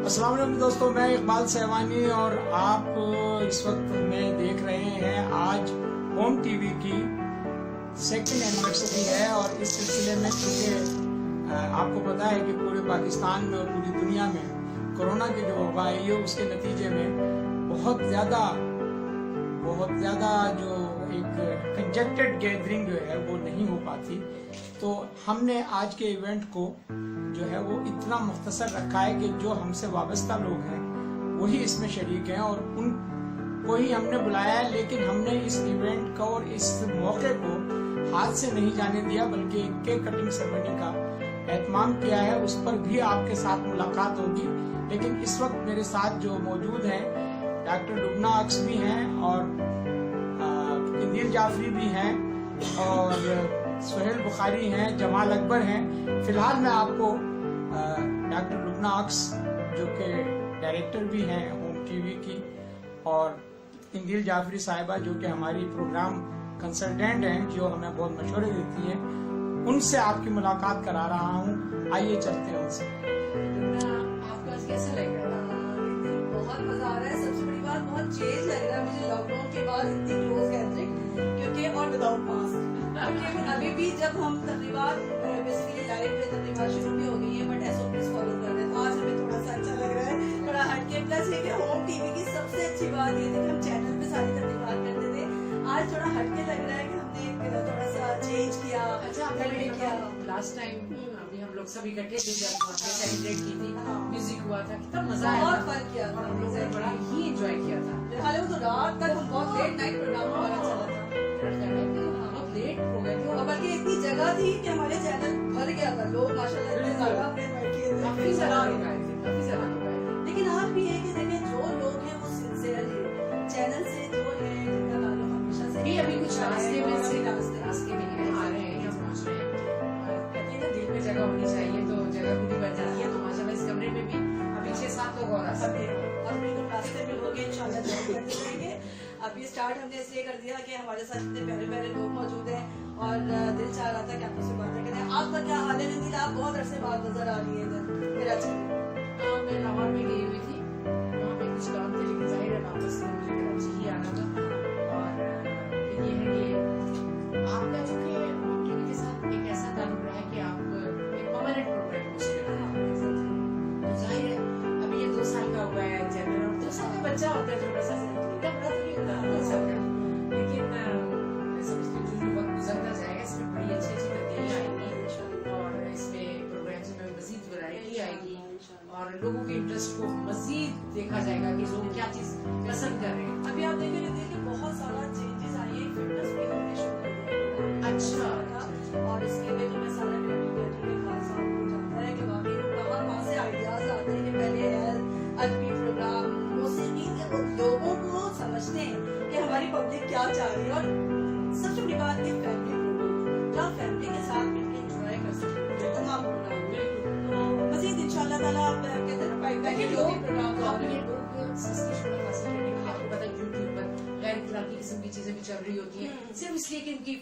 अस्सलाम वालेकुम दोस्तों, मैं इकबाल सहवानी और आप इस वक्त में देख रहे हैं आज होम टीवी की सेकंड एनिवर्सरी है। और इस सिलसिले में चूँकि आपको पता है कि पूरे पाकिस्तान में और पूरी दुनिया में कोरोना की जो वबा आई है उसके नतीजे में बहुत ज़्यादा जो एक कंजेक्टेड गैदरिंग जो है वो नहीं हो पाती, तो हमने आज के इवेंट को जो है वो इतना मुख्तसर रखा है कि जो हमसे वाबस्ता लोग हैं वही इसमें शरीक हैं और उनको ही हमने बुलाया है। लेकिन हमने इस इवेंट को और इस मौके को हाथ से नहीं जाने दिया, बल्कि एक केक कटिंग सेरेमनी का एहतमाम किया है। उस पर भी आपके साथ मुलाकात होगी। लेकिन इस वक्त मेरे साथ जो मौजूद हैं डॉक्टर लुबना अक्स भी हैं और इंदील जाफरी भी हैं और सुहेल बुखारी हैं, जमाल अकबर हैं। फिलहाल मैं आपको डॉक्टर लुबना अक्स जो कि डायरेक्टर भी हैं होम टीवी की और इंदील जाफरी साहिबा जो कि हमारी प्रोग्राम कंसल्टेंट हैं, जो हमें बहुत मशवरे देती हैं, उनसे आपकी मुलाकात करा रहा हूँ। आइए चलते हैं उनसे। आपको आज कैसा लग रहा है? बहुत मजा आ रहा है। सबसे बड़ी बात बहुत चेंज लग रहा है मुझे लॉकडाउन के बाद इतनी क्लोज गैदरिंग, क्योंकि और विदाउट मास्क। अभी भी जब हम तकरीबात बेसिकली लाइव में तकरीबात शुरू भी हो गई है, बट एसओपीज फॉलो कर रहे हैं, तो आज हमें थोड़ा सा अच्छा लग रहा है, थोड़ा हटके। प्लस है कि होम टीवी की सबसे अच्छी बात ये थी कि हम चैनल पे सारी तकरीबात करते थे, आज थोड़ा हटके लग रहा है कि हमने थोड़ा सा चेंज किया। अच्छा, आपने किया लास्ट टाइम अभी हम लोग सब इकट्ठे थे जब हमने सेलिब्रेट की थी, म्यूजिक हुआ था, कितना मजा आया, बहुत फन किया था, हम लोगों ने बड़ा ही एंजॉय किया था। हालांकि वो तो रात तक हम बहुत लेट नाइट प्रोग्राम हमारा चला था, बहुत लेट हो गए थे, बल्कि इतनी जगह थी कि हमारे चैनल भर गया था, लोग माशाल्लाह इतने ज्यादा अपने काफी ज्यादा लोग आए थे, काफी ज्यादा लोग आए थे। लेकिन आज भी है कि देखिए जो लोग हैं वो सिंसियरली चैनल से जो है जिनका ताल्लुक हमेशा से भी अभी कुछ रास्ते में से रास्ते में है, आ रहे हैं या पहुंच रहे हैं। कहते हैं ना दिल में जगह होनी चाहिए, तो जगह पूरी बन जाती है। तो माशाल्लाह इस कमरे में भी अभी 6-7 लोग और आ सकते हैं और बिल्कुल रास्ते में लोग इंशाल्लाह जॉइन करते रहेंगे। अभी स्टार्ट हमने इसलिए कर दिया कि हमारे साथ इतने प्यारे प्यारे लोग मौजूद हैं और दिल चाह रहा था कि आपसे बातें करें। आपका क्या हाल है नंदिल? आप बहुत अरसे बाद नजर आ रही है इधर। मेरा अच्छा मैं लाहौर में गई हुई थी, वहाँ पे कुछ काम थे, लेकिन जाहिर है वापस मुझे कराची ही आना था। और फिर ये है कि आपका जो कि टीवी के साथ एक ऐसा ताल्लुक रहा है कि आप एक परमानेंट प्रोग्राम होस्ट कर रहे हैं। तो जाहिर है अभी ये 2 साल का हुआ है जनरल, और 2 साल का बच्चा होता है थोड़ा सा, इतना बड़ा तो नहीं होता 2 साल का, लेकिन मैं समझती हूँ जो वक्त गुजरता जाएगा इसमें बड़ी अच्छी अच्छी तब्दीलियाँ आएंगी और इसमें प्रोग्राम्स में मजीद वैरायटी आएगी और लोगों के इंटरेस्ट को मजीद देखा जाएगा कि लोग क्या चीज पसंद कर रहे हैं। अभी आप देखेंगे कि बहुत सारा चेंजेस आई है, फिटनेस भी हमने शुरू कर दिया। अच्छा और इसके लिए तो मैं सारा क्रिएटिव के खास आपको जानता है कि वाकई कहाँ से आइडियाज आते हैं कि पहले अदबी प्रोग्राम मौसीकी के लोगों को समझते हैं कि हमारी पब्लिक क्या चाह रही है। और सबसे बड़ी बात की फैमिली प्रोग्राम जो आप फैमिली के साथ मिलकर एंजॉय कर सकते हैं, तमाम प्रोग्राम तो मजीद इंशाल्लाह ताला आप कहते हैं ना पाइपलाइन जो भी प्रोग्राम आपने लोग सस्ती शुल्क हासिल करने के लिए, आपको पता है यूट्यूब पर गैर इखलाकी किस्म की चीजें भी चल रही होती हैं, सिर्फ इसलिए कि उनकी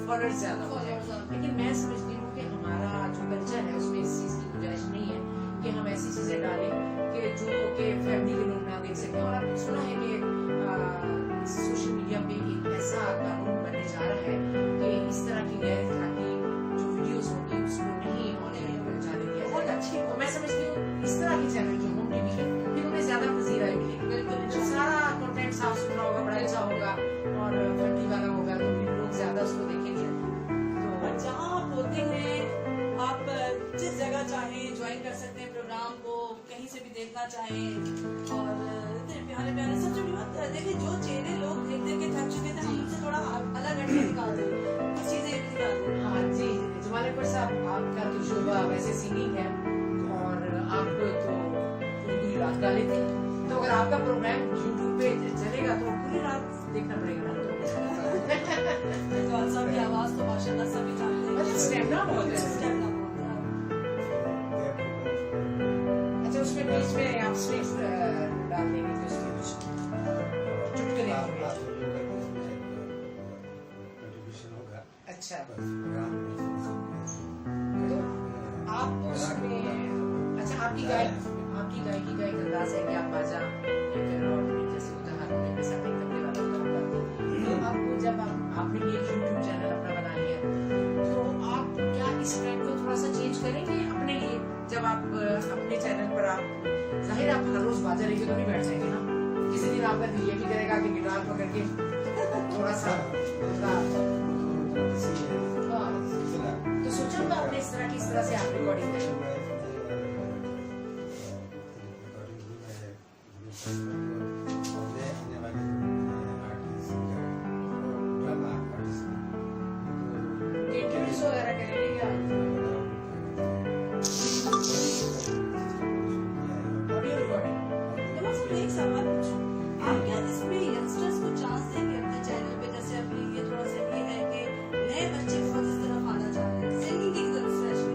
फॉलोअर्स ज्यादा हो जाए। लेकिन मैं समझती हूँ कि हमारा जो कल्चर है उसमें इस चीज की गुंजाइश नहीं है कि हम ऐसी चीजें डालें कि जो कि फैमिली के लोग ना देख सकें। और आपने सुना है कि सोशल मीडिया पे एक ऐसा कानून बनने जा रहा है कि इस तरह की गैर इखलाकी जो वीडियोस होंगी उसको नहीं ऑनलाइन जाने दिया। बहुत अच्छी, तो मैं समझती हूँ इस तरह के चैनल जो होम टीवी के, फिर उन्हें ज्यादा पजीराई मिलेगी। बिल्कुल, जो सारा कंटेंट साफ सुथरा होगा, बड़ा अच्छा होगा और फंडी वाला होगा, तो फिर लोग ज्यादा उसको देखेंगे। तो जहाँ आप होते हैं आप जिस जगह चाहें ज्वाइन कर सकते हैं प्रोग्राम को, कहीं से भी देखना चाहें। और इतने प्यारे प्यारे सबसे बड़ी बात देखिए जो चेहरे लोग देख देख के थक चुके थे, हम उनसे थोड़ा अलग हटके निकाल दें, कुछ चीजें भी निकाल दें। हाँ जी, जमाल अकबर साहब, आपका तो शोभा वैसे सिंगिंग है और आप तो पूरी रात गा लेते हैं, तो अगर आपका प्रोग्राम यूट्यूब पे चलेगा तो पूरी रात देखना पड़ेगा ना। तो साहब की आवाज तो माशाल्लाह सभी जानते हैं, स्टेमिना बहुत है। अच्छा, उसमें बीच में आप स्नेक्स डाल देंगे तो उसमें कुछ चुटकुले होंगे। अच्छा, तो आप उसमें, अच्छा आपकी गाइड गायकी का एक अंदाज है कि आप बाजा या फिर और जैसे उदाहरण के साथ एक तबले वाला काम करते हैं। तो आपको जब आपने भी एक यूट्यूब चैनल अपना बना लिया तो आप क्या इस ट्रेंड को थोड़ा सा चेंज करेंगे अपने लिए? जब आप अपने चैनल पर आप जाहिर आप हर रोज बाजा लेके तो नहीं बैठ जाएंगे ना, किसी दिन आपका दिल ये भी करेगा कि गिटार पकड़ के थोड़ा सा तो सोचा होगा आपने इस तरह से आप रिकॉर्डिंग करें? इंटरव्यूज वगैरह करेंगे क्या? Audio recording. तो मैं आपसे एक सवाल पूछूं, आप क्या इसमें यंगस्टर्स को चांस देंगे अपने चैनल पे? जैसे अभी ये थोड़ा सा ये है कि नए बच्चे बहुत इस तरफ आना चाह रहे हैं, सिंगिंग की तरफ स्पेशली,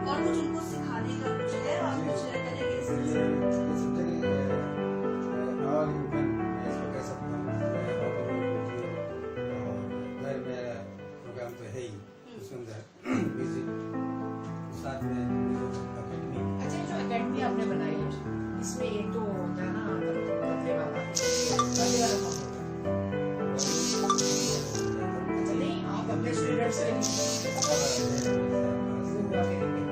और कुछ उनको सिखाने का कुछ है, आप कुछ करेंगे इसमें? अच्छा, जो एकेडमी आपने बनाई है इसमें एक तो होता है ना तबले वाला काम होता है। अच्छा नहीं, आप अपने स्टूडेंट्स के लिए हुआ करेंगे।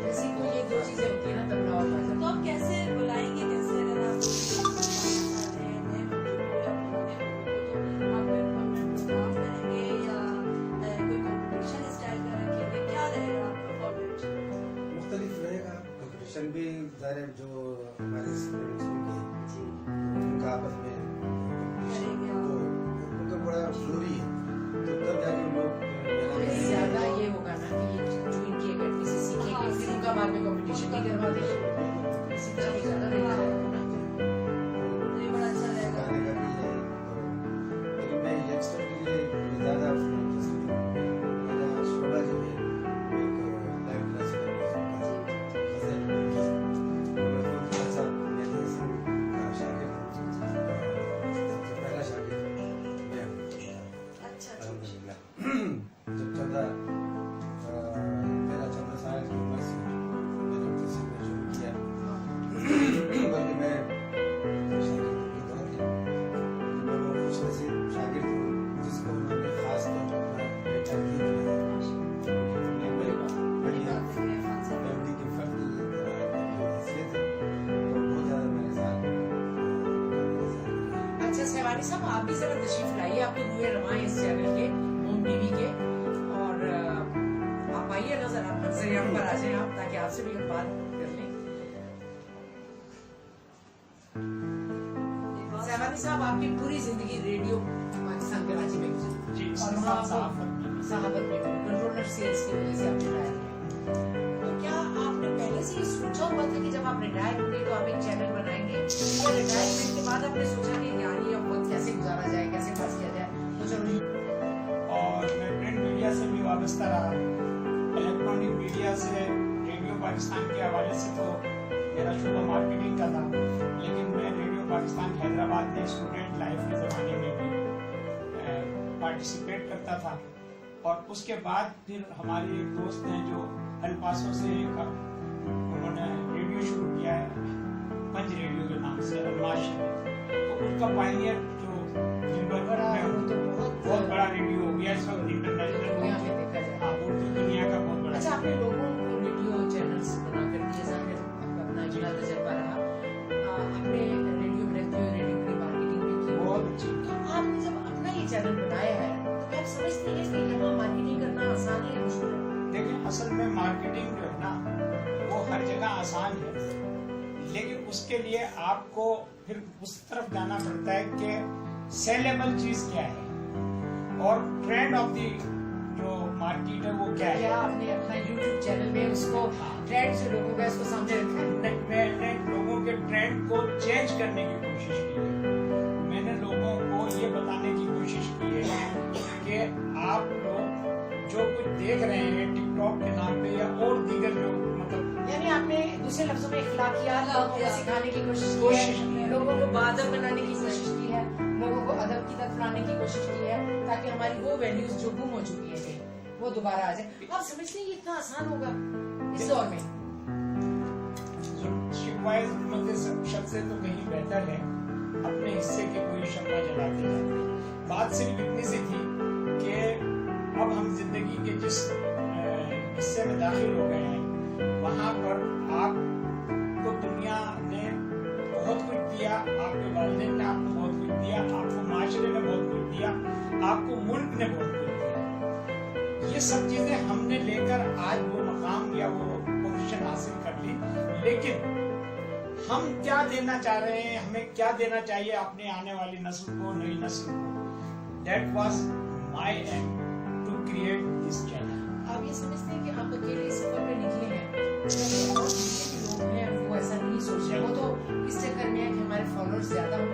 वैसे तो ये दो चीजें होती है ना, तबला और बाजा। तो आप कैसे बुलाएंगे, कैसे अगर आप नए बच्चों को या पुराने लोगों को, तो आप कोई परमानेंट प्रोग्राम करेंगे या कोई कंपटीशन स्टाइल का रखेंगे, क्या रहेगा आपका फॉर्मेट? मुख्तलिफ रहेगा, कंपटीशन भी ज़ाहिर है, जो हमारे स्टूडेंट्स होंगे उनका आपस में करेंगे आप? तो उनका बड़ा जरूरी है, तो तब जाके लोग ज्यादा ये होगा ना कि ये जो इनकी एकेडमी से सीखेंगे फिर उनका बाद में कंपटीशन नहीं करवा देंगे, इसी तरह की ज्यादा बेहतर होगा ना। तो ये बड़ा अच्छा रहेगा। गाने का भी है, लेकिन मैं यंगस्टर के लिए ज़्यादा मेरा शोभा जो है वो एक लाइव क्लासिकल पहला शागिर्द मैं अच्छा अल्हम्दुलिल्लाह। जब 13 साल की उम्र से मैंने उर्दू सीखना शुरू किया, बल्कि मैं शागिर्द की तरह थे, मैं वो खुशनसीब शागिर्द हूँ जिसको उन्होंने खास तौर पर अपना बेटा भी बनाया। फैमिली की फर्द हैसियत है, तो बहुत ज़्यादा मेरे साथ अच्छा सहवानी साहब, आप भी जरा तशरीफ लाइए, आप तो हुए रवाएं इस चैनल के, होम टीवी के, और आप आइए ना जरा मंजर पर आ जाए आप, ताकि आपसे भी हम बात कर लें। सहवानी साहब, आपकी पूरी जिंदगी रेडियो पाकिस्तान कराची में गुजरी जी, और वहाँ सहाबत में कंट्रोलर सेल्स की वजह से आप रिटायर हुए। तो क्या आपने पहले से ही सोचा हुआ था कि जब आप रिटायर होंगे तो आप एक चैनल बनाएंगे, या रिटायरमेंट के बाद आपने सोचा कि यार ये अब वक्त कैसे गुजारा जाए, कैसे पास किया जाए, तो चलो। और मैं प्रिंट मीडिया से भी वाबस्ता रहा, इलेक्ट्रॉनिक मीडिया से, रेडियो पाकिस्तान के हवाले से तो मेरा शुरू मार्केटिंग का था, लेकिन मैं रेडियो पाकिस्तान हैदराबाद में स्टूडेंट लाइफ के ज़माने में भी पार्टिसिपेट करता था। और उसके बाद फिर हमारे एक दोस्त हैं जो अल पासो से उन्होंने रेडियो शुरू किया है, पंज रेडियो के नाम से, अलमाश, तो उनका पायनियर जो जिम्बाब्वे में तो बहुत बड़ा रेडियो हो गया इस वक्त इंटरनेशनल दुनिया में देखा जाए। हाँ, उर्दू दुनिया का बहुत बड़ा। अच्छा, आपने लोगों को रेडियो चैनल्स बनाकर दिए, जाहिर आपका अपना इतना तजर्बा रहा, आपने रेडियो में रहते हुए रेडियो की मार्केटिंग भी की, बहुत अच्छी। तो आपने जब अपना ये चैनल बनाया है तो क्या आप समझते हैं कि यहाँ मार्केटिंग करना आसान है या मुश्किल है? देखिए, असल में मार्केटिंग जो है ना वो हर जगह आसान है, लेकिन उसके लिए आपको फिर उस तरफ जाना पड़ता है कि सेलेबल चीज क्या है और ट्रेंड ऑफ दी जो मार्केट है वो क्या है। क्या आपने अपना यूट्यूब चैनल में उसको ट्रेंड जो लोगों का इसको सामने रखा है? मैंने लोगों के ट्रेंड को चेंज करने की कोशिश की है। मैंने लोगों को ये बताने की कोशिश की है कि आप लोग जो कुछ देख रहे हैं टिकटॉक के नाम पे या और दीगर जो मतलब, यानी आपने दूसरे लफ्जों में इखलाकियात लोगों को सिखाने की कोशिश की कोशिश की है, है। लोगों को बाअदब बनाने की कोशिश की है, लोगों को अदब की तरफ लाने की कोशिश की है, ताकि हमारी वो वैल्यूज जो गुम हो चुकी है कहीं वो दोबारा आ जाए। आप समझते हैं ये इतना आसान होगा इस दौर में? अदरवाइज शब्द से तो कहीं बेहतर है अपने हिस्से के कोई शम्मा जलाते जाते। बात सिर्फ इतनी सी थी कि अब हम जिंदगी के जिस हिस्से में दाखिल हो गए हैं वहां पर आपको दुनिया ने बहुत कुछ दिया, आपके वालिदैन ने आपको बहुत कुछ दिया, आपको माशरे ने बहुत कुछ दिया, आपको मुल्क ने बहुत कुछ दिया। ये सब चीजें हमने लेकर आज वो मकाम या वो पोजीशन हासिल कर ली, लेकिन हम क्या देना चाह रहे हैं, हमें क्या देना चाहिए अपने आने वाली नस्ल को, नई नस्ल को। That was my aim to create this channel. आप ये समझते हैं कि आप अकेले इस सफर पे निकले हैं, और जितने भी लोग हैं वो ऐसा नहीं सोच रहे। वो तो इस चक्कर में है कि हमारे फॉलोअर्स ज्यादा हो,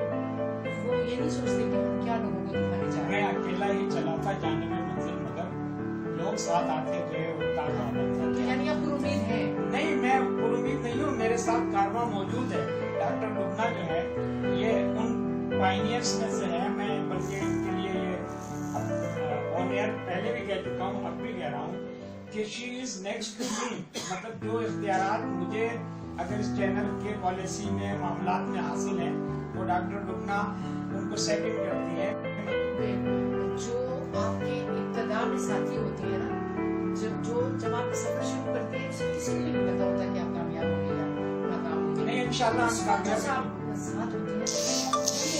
वो ये नहीं सोचते कि हम क्या लोगों को दिखाने जा रहे मैं हैं। अकेला ही चला था जाने में मंजिल, मगर लोग साथ आते गए और कारवां बनता तो गया। यानी आप उम्मीद है? नहीं, मैं पुरुमीद नहीं हूँ, मेरे साथ कारवां मौजूद है। डॉक्टर लुबना जो है ये उन पायनियर्स में से है। मैं बल्कि इनके लिए ऑन एयर पहले भी कह चुका हूँ, अब भी कह रहा हूँ कि she is next to me. मतलब जो इख्तियारात मुझे अगर इस चैनल के पॉलिसी में मामलात में हासिल है वो डॉक्टर लुबना उनको सेकंड करती है। जो आपके इब्तिदा में साथी होते हैं ना, जब आप सफर शुरू करते हैं तो किसी को भी नहीं पता होता कि आप कामयाब होंगे या नाकाम होंगे। नहीं, इंशाल्लाह हम कामयाब साथ होते हैं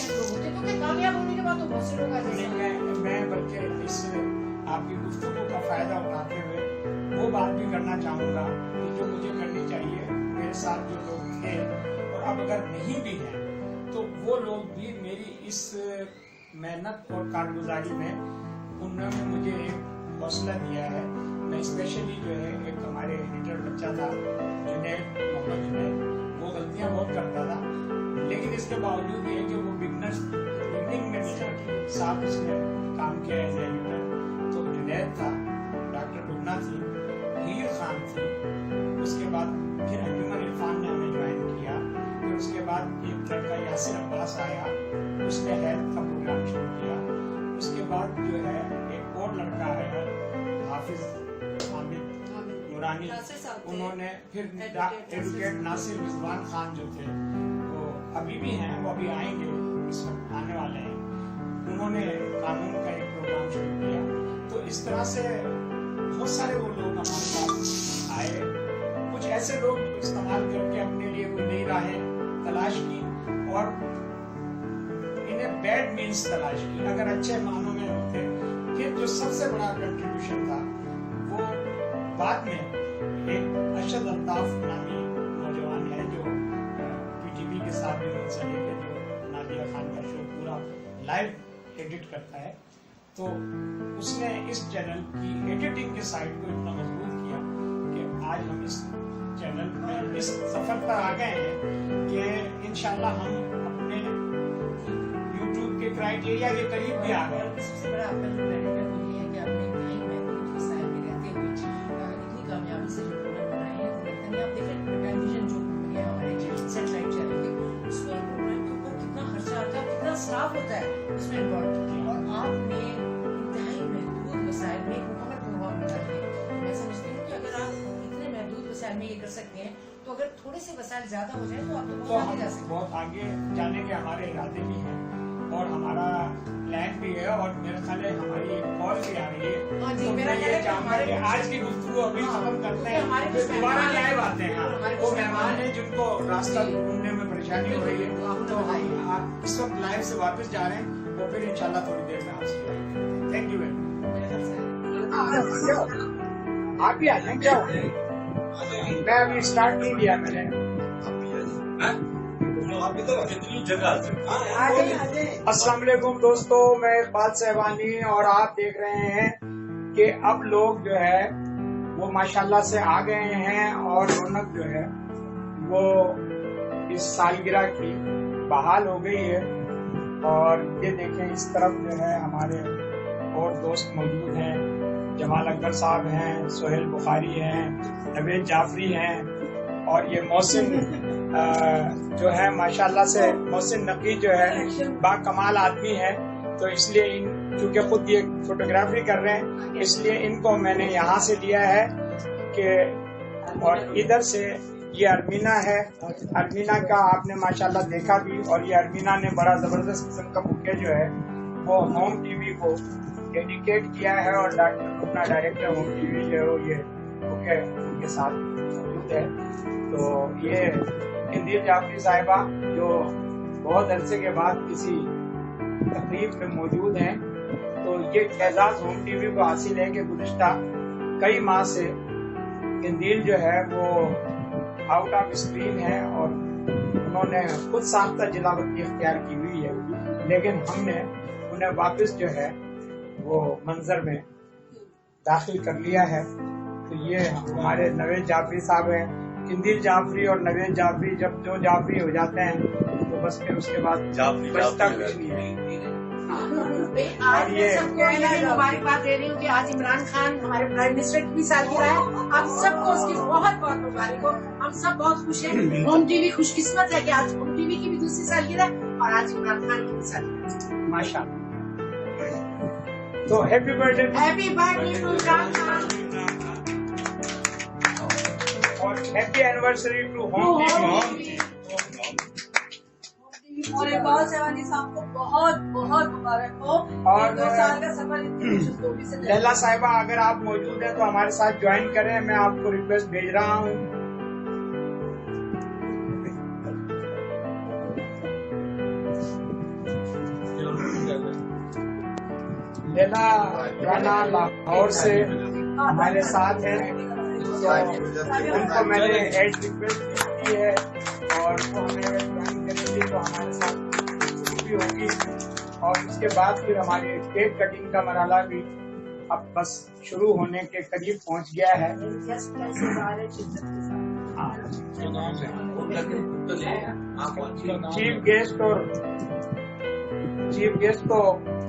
लोग होते हैं, क्योंकि कामयाब होने के बाद तो बहुत से लोग आ जाते हैं। मैं बल्कि इस आपकी गुफ्तगू का फायदा उठाते हुए वो बात भी करना चाहूँगा कि जो मुझे करनी चाहिए, मेरे साथ जो लोग थे और अब अगर नहीं भी हैं तो वो लोग भी मेरी इस मेहनत और कारगुजारी में उन्होंने मुझे एक हौसला दिया है। मैं स्पेशली जो है एक हमारे एडिटर बच्चा था जुनैद, मोहम्मद जुनैद, वो गलतियाँ बहुत करता था, लेकिन इसके बावजूद ये कि वो बिगनिंग में भी साथ उसने काम किया एज एडिटर। तो जुनैद था, डॉक्टर लुबना थी, हीर खान थी, उसके बाद फिर अंजुमन इरफान ने हमें ज्वाइन किया, फिर उसके बाद एक लड़का यासिर अब्बास आया, उसने हेल्थ का प्रोग्राम शुरू किया। उसके बाद जो है एक और लड़का आया हाफिज हामिद नूरानी, उन्होंने फिर एडवोकेट नासिर रिजवान खान जो थे वो अभी भी हैं, वो अभी आएंगे, इस वक्त आने वाले हैं, उन्होंने कानून का एक प्रोग्राम शुरू किया। तो इस तरह से बहुत सारे वो लोग हमारे पास आए, कुछ ऐसे लोग इस्तेमाल करके अपने लिए कोई नई राहें तलाश की और इन्हें बैड मीन्स तलाश की, अगर अच्छे मानों में होते। फिर जो सबसे बड़ा कंट्रीब्यूशन था वो बाद में एक अरशद अल्ताफ नामी नौजवान है जो पीटीवी के साथ भी मुंसलिक है, जो नादिया खान का शो पूरा लाइव एडिट करता है। तो उसने इस चैनल की एडिटिंग के साइड को इतना मजबूत किया कि आज हम इस चैनल में इस सफर पर आ गए हैं कि इंशाल्लाह हम अपने यूट्यूब के क्राइटेरिया के करीब भी आ गए। सबसे बड़ा आपका जो बेनिफिट वो ये है कि आपने कहीं महदूद वसाइल में रहते हुए इतनी कामयाबी से जो प्रोग्राम बनाए हैं, तो लगता नहीं आप देखें टेलीविजन जो है हमारे सैटेलाइट चैनल के, उसमें प्रोग्राम के ऊपर कितना खर्चा आता है, कितना स्टाफ होता है उसमें इन्वॉल्व, और आपने इंतहाई महदूद वसाइल में एक मुकम्मल प्रोग्राम बना दिया। मैं समझती हूँ कि अगर आप इतने महदूद वसाइल में ये कर सकते हैं, तो अगर थोड़े से वसाइल ज्यादा हो जाए तो आप तो बहुत आगे जा सकते हैं। बहुत आगे जाने के हमारे इरादे भी हैं और हमारा प्लान भी है, और मेरे ख्याल है हमारी एक कॉल भी आ रही है। हाँ जी, तो मेरा मैं ख्याल है ये कि चाहूंगा कि आज की गुफ्तगू अभी खत्म करते हैं, हमारे फिर कुछ दोबारा मेहमान लाइव आते हैं। हमारे वो कुछ मेहमान है जिनको रास्ता जी। ढूंढने में परेशानी हो रही है, बिल्कुल, तो हम इस वक्त लाइव से वापस जा रहे हैं और फिर इंशाल्लाह थोड़ी देर में आपसे मिलेंगे। Thank you very much. आप भी आ जाए, क्या हो? मैं अभी स्टार्ट नहीं किया मैंने। अस्सलाम वालेकुम दोस्तों, मैं इकबाल सहवानी और आप देख रहे हैं कि अब लोग जो है वो माशाल्लाह से आ गए हैं और रौनक जो है वो इस सालगिरह की बहाल हो गई है। और ये देखें इस तरफ जो है हमारे और दोस्त मौजूद हैं, जमाल अकबर साहब हैं, सोहेल बुखारी हैं, नवेद जाफरी हैं, और ये मोहसिन जो है माशाल्लाह से मोहसिन नकी जो है बाकमाल आदमी है। तो इसलिए इन चूंकि खुद ये फोटोग्राफी कर रहे हैं इसलिए इनको मैंने यहाँ से लिया है कि, और इधर से ये अर्मीना है। अर्मीना का आपने माशाल्लाह देखा भी, और ये अर्मीना ने बड़ा जबरदस्त किस्म का बुके जो है वो होम टीवी को डेडिकेट किया है, और डॉक्टर अपना डायरेक्टर होम टीवी जो है वो ये बुके उनके साथ मौजूद है। तो ये किंदील जाफरी साहिबा जो बहुत अरसे के बाद किसी तकरीब में मौजूद हैं, तो ये एजाज होम टीवी को हासिल है कि गुज़िश्ता कई माह से किंदील जो है वो आउट ऑफ स्क्रीन है, और उन्होंने खुद साख्ता जिलावती इख्तियार की हुई है, लेकिन हमने उन्हें वापस जो है वो मंजर में दाखिल कर लिया है। तो ये हमारे नवेद जाफरी साहब हैं। किंदील जाफरी और नवेद जाफरी जब जो जाफरी हो जाते हैं तो बस फिर उसके बाद बचता कुछ नहीं है। आज मैं सबको ये मुबारकबाद दे रही हूँ कि आज इमरान खान हमारे प्राइम मिनिस्टर की भी सालगिरह है। आप सबको उसकी बहुत बहुत मुबारक हो। हम सब बहुत खुश हैं। होम टीवी खुशकिस्मत है कि आज होम टीवी की भी दूसरी सालगिरह है और आज इमरान खान की भी सालगिरह। माशाअल्लाह। तो happy birthday to Imran Khan और happy anniversary to Home TV. और इकबाल सहवानी साहब को बहुत बहुत मुबारक हो। और 2 साल का सफर इतनी खुशखबरी से लैला साहिबा अगर आप मौजूद हैं तो हमारे साथ ज्वाइन करें, मैं आपको रिक्वेस्ट भेज रहा हूँ। लैला राना लाहौर से हमारे साथ है, तो उनको मैंने एड रिक्वेस्ट की है और वो हमें ज्वाइन करेंगे तो हमारे साथ भी होगी। और उसके बाद फिर हमारी केक कटिंग का मरहला भी अब बस शुरू होने के करीब पहुंच गया है। चीफ गेस्ट तो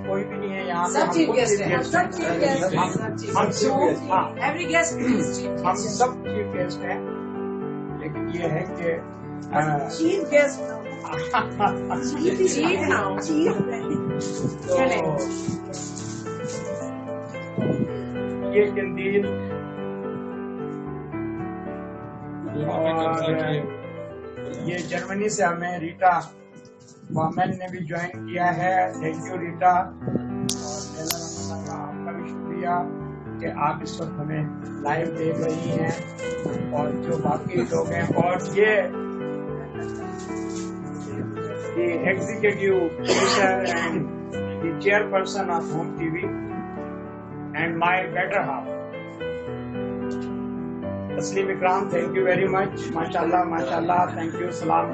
कोई भी नहीं है यहाँ पे। सब चीफ गेस्ट हैं। सब चीफ गेस्ट हैं। हम चीफ हाँ एवरी गेस्ट हम सब चीफ गेस्ट हैं, लेकिन ये है कि चीफ गेस्ट चीफ ना हो। तो ये किंदील और ये जर्मनी से हमें रीटा मोहम्मद ने भी ज्वाइन किया है। Thank you Rita. और आपका भी शुक्रिया कि आप इस वक्त हमें लाइव देख रही हैं, और जो बाकी लोग हैं, और ये executive producer and the chairperson of home TV and my better half तस्लीम इकराम, थैंक यू वेरी मच। माशाल्लाह माशाल्लाह, थैंक यू। सलाम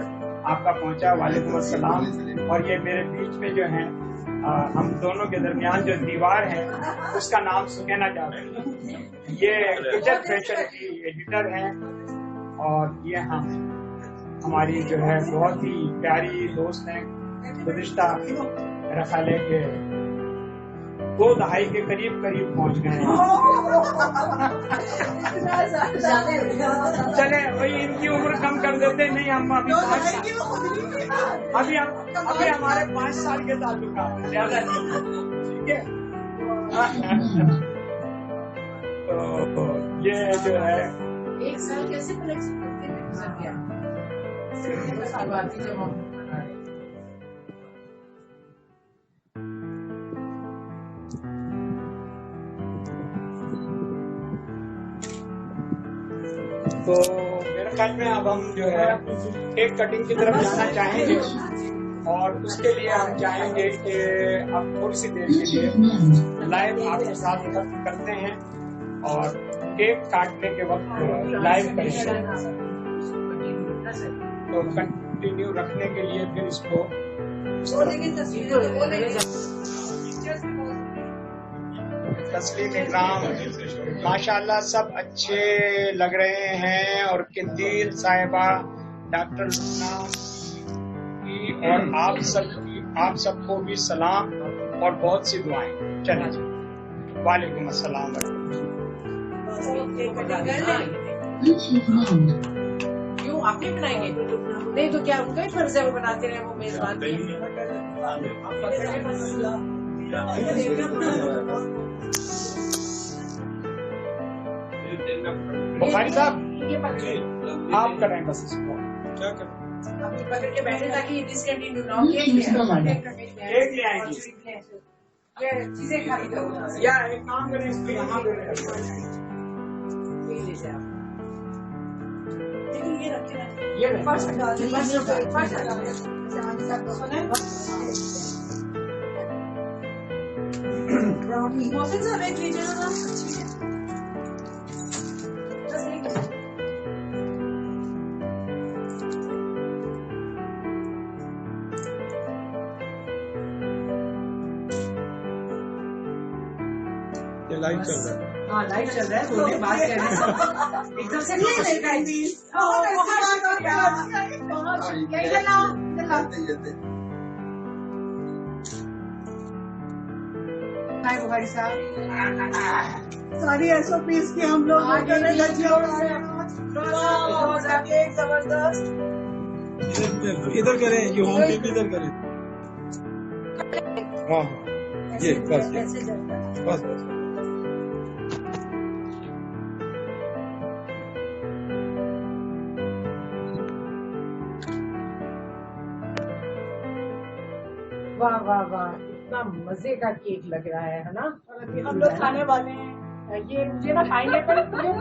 आपका पहुंचा। वालेकुम अस्सलाम। और ये मेरे बीच में जो है हम दोनों के दरमियान जो दीवार है उसका नाम सुकैना जाफरी, ये किचन फैशन की एडिटर हैं, और ये हमारी जो है बहुत ही प्यारी दोस्त हैं। गुज़िश्ता रखाले के 2 दहाई के करीब पहुंच गए हैं। चले भाई इनकी उम्र कम कर देते। नहीं, हम अभी अभी हमारे 5 साल के ताल्लुकात हैं, ज्यादा नहीं, ठीक है। तो ये जो है 1 साल कैसे कलेक्शन करते हैं गुजर गया। जब हम तो मेरे ख्याल में अब हम जो है केक कटिंग की तरफ जाना चाहेंगे, और उसके लिए हम चाहेंगे कि अब थोड़ी सी देर के लिए लाइव आपके साथ करते हैं, और केक काटने के वक्त लाइव करेंगे। तो कंटिन्यू रखने के लिए फिर इसको तस्लीम इकराम माशाल्लाह सब अच्छे लग रहे हैं, और किंदील साहिबा, डॉक्टर लुना की और आप सबको भी सलाम और बहुत सी दुआएं। चलिए, वालेकुम अस्सलाम। क्यों आप नहीं बनाएंगे? नहीं तो क्या उनका ही फर्ज है, वो बनाते रहे, वो मेजबान। बुखारी साहब, ये आप करें बस इसको, क्या करें, अपनी पकड़ के बैठे ताकि डिसकंटिन्यू ना हो। एक ले आएंगे ये चीजें खाली करो या एक काम करें, इसको यहाँ पे ये ले जाओ। लेकिन ये रखे हैं, ये रहे। फर्स्ट डाल दीजिए, फर्स्ट डाल दीजिए। सुने मोहसिन साहब एक लीजिए ना, अच्छी है बस एक ये लाइव चल रहा है। हाँ लाइव चल रहा है, थोड़ी देर बात कर रहे हैं एकदम से नहीं ये बुखारी साहब सारी SOPs की हम लोग जबरदस्त। इधर करें, ये होम पे भी इधर करें। हाँ ये बस बस बस। वाह वाह वाह, इतना मजे का केक लग रहा है ना। हम लोग खाने वाले हैं। ये मुझे ना पाइनएप्पल,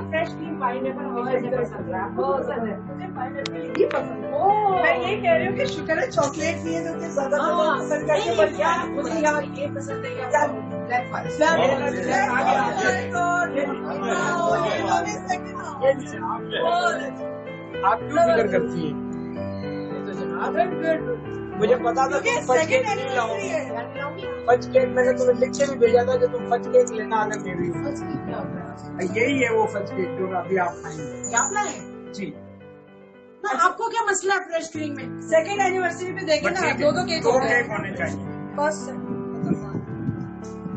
फ्रेश क्रीम पाइनएप्पल मुझे पसंद है, बहुत पसंद है। मुझे पाइनएप्पल ही पसंद है। ओह, मैं ये कह रही हूँ कि शुक्र है चॉकलेट लिए जो कि ज्यादा पसंद करके बन गया। मुझे यहाँ ये पसंद है या ब्लैक फॉरेस्ट। आप क्यों फिक्र करती हैं? मुझे पता था तुम फज केक नहीं लाओगी। फज केक मैंने तुम्हें लिख के भी भेजा था कि तुम फज केक लेना अगर दे रही हो। यही है वो फज केक जो अभी आप खाएंगे। क्या है जी, ना, आपको क्या मसला है फ्रेश क्रीम में? सेकेंड एनिवर्सरी पे देखे ना, दो केक दो केक होने चाहिए। फर्स्ट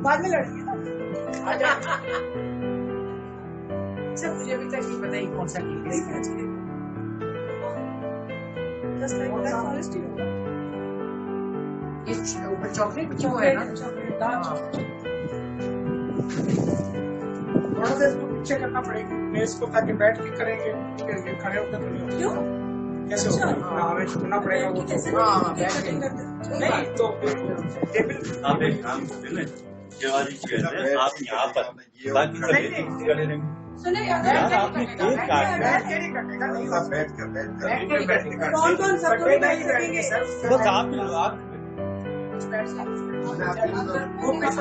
बाद में लड़की ना। अच्छा, मुझे अभी तक नहीं पता ही कौन सा केक है। जस्ट लाइक ब्लैक फॉरेस्ट ही होगा। ये ऊपर चॉकलेट क्यों है ना? थोड़ा सा इसको पीछे करना पड़ेगा। मैं इसको ताकि बैठ के करेंगे, खड़े होकर तो नहीं होगा। क्यों? कैसे होगा? हमें छूना पड़ेगा वो। हाँ, बैठ के। नहीं तो टेबल आप एक काम करते हैं, जवारी चेयर है, आप यहाँ पर बाकी सभी खड़े रहेंगे। सुने यार आपने केक काटना बैठ कर कौन कौन सब लोग बैठ सकेंगे? बस आप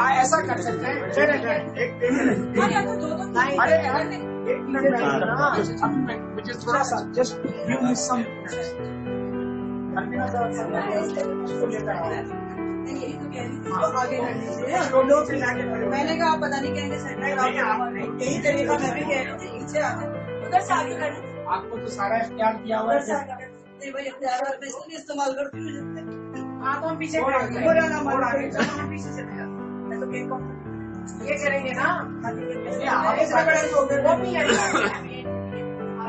ऐसा कर सकते हैं। एक टेबल हाँ, या तो दो अरे यार, एक मिनट मुझे थोड़ा सा जस्ट गिव मी सम इसको लेकर आओ। यही तो कह रही थी, आगे कर लीजिए। मैंने कहा पता नहीं कहेंगे सेंटर यही तरीका मैं भी कह रही थी, नीचे आगे उधर से आगे कर लीजिए। आपको तो सारा इख्तियार दिया हुआ उधर से है। आगे कर लीजिए। नहीं भाई इख्तियार मैं इसलिए इस्तेमाल करती हूँ। आप हम पीछे और खड़े आगे। हो बुरा जाएंगे। ना मानो। हम पीछे चले जाते हैं। मैं तो केक कम ये करेंगे ना, आगे से बड़े हो गए। वो भी आप